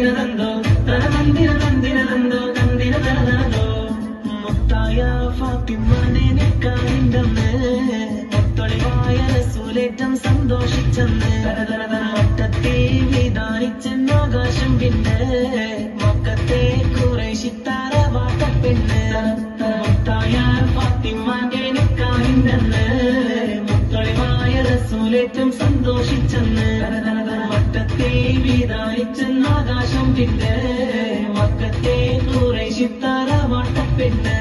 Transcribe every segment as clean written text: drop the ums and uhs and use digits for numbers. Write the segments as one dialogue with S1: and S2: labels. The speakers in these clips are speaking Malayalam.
S1: തനതന്തിരതന്തോ തനതന്തിരതന്തിരതന്തോ തന്തിരതനതോ മുത്തായ ഫാത്തിമാനെ നിക്കാഹിന്റന്ന് മുത്തൊളിവായ റസൂലേറ്റം സന്തോഷിച്ചെന്ന് മട്ടത്തെ വിധാനിച്ചെന്നാകാശം പിന്നെ മക്കത്തെ ഖുറൈശിത്താര വാട്ടപ്പെണ്ണ് മുത്തായ ഫാത്തിമാന്റെ നിക്കാഹിന്റന്ന് മുത്തൊളിവായ റസൂലേറ്റം സന്തോഷിച്ചെന്ന് മട്ടത്തെ വിധാനിച്ചെന്നാകാശം പിന്നെ മക്കത്തെ ഖുറൈശിത്താര വാട്ടപ്പെണ്ണ്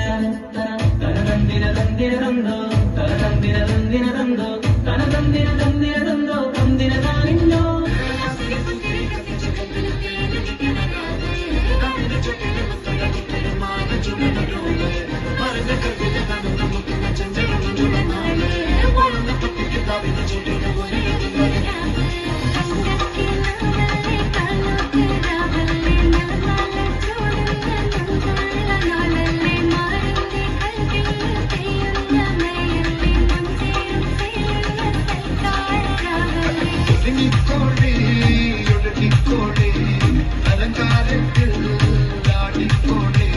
S1: തനതന്തിരതന്തിരതന്തോ തനതന്തിരതന്തിരതന്തോ തനതന്തിരതന്തിരതന്തോ തന്തിരതാനിന്നോ
S2: അലങ്കാരത്തിൽ ആടിക്കോടെ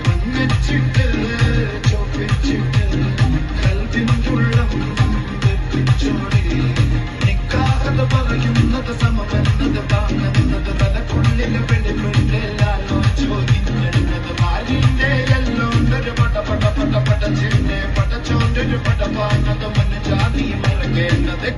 S2: മഞ്ഞച്ചിട്ട് ചോപ്പിച്ചിട്ട് കൽവിനുള്ളം വെപ്പിച്ചോടെ നിക്കാഹത് പറയുന്നത് സമമെന്നത് താങ്ങുന്നത് തലക്കുള്ളിൽ വെളിപ്പെട്ടില്ലാലോ ചോദിക്കുന്നത് ഭാര്യന്റെ എല്ലോണ്ടൊരു പട ചിന്നെ പടച്ചോണ്ടൊരു പട പാങ്ങത് മഞ്ഞ ജാതി മറക്കേണ്ടത്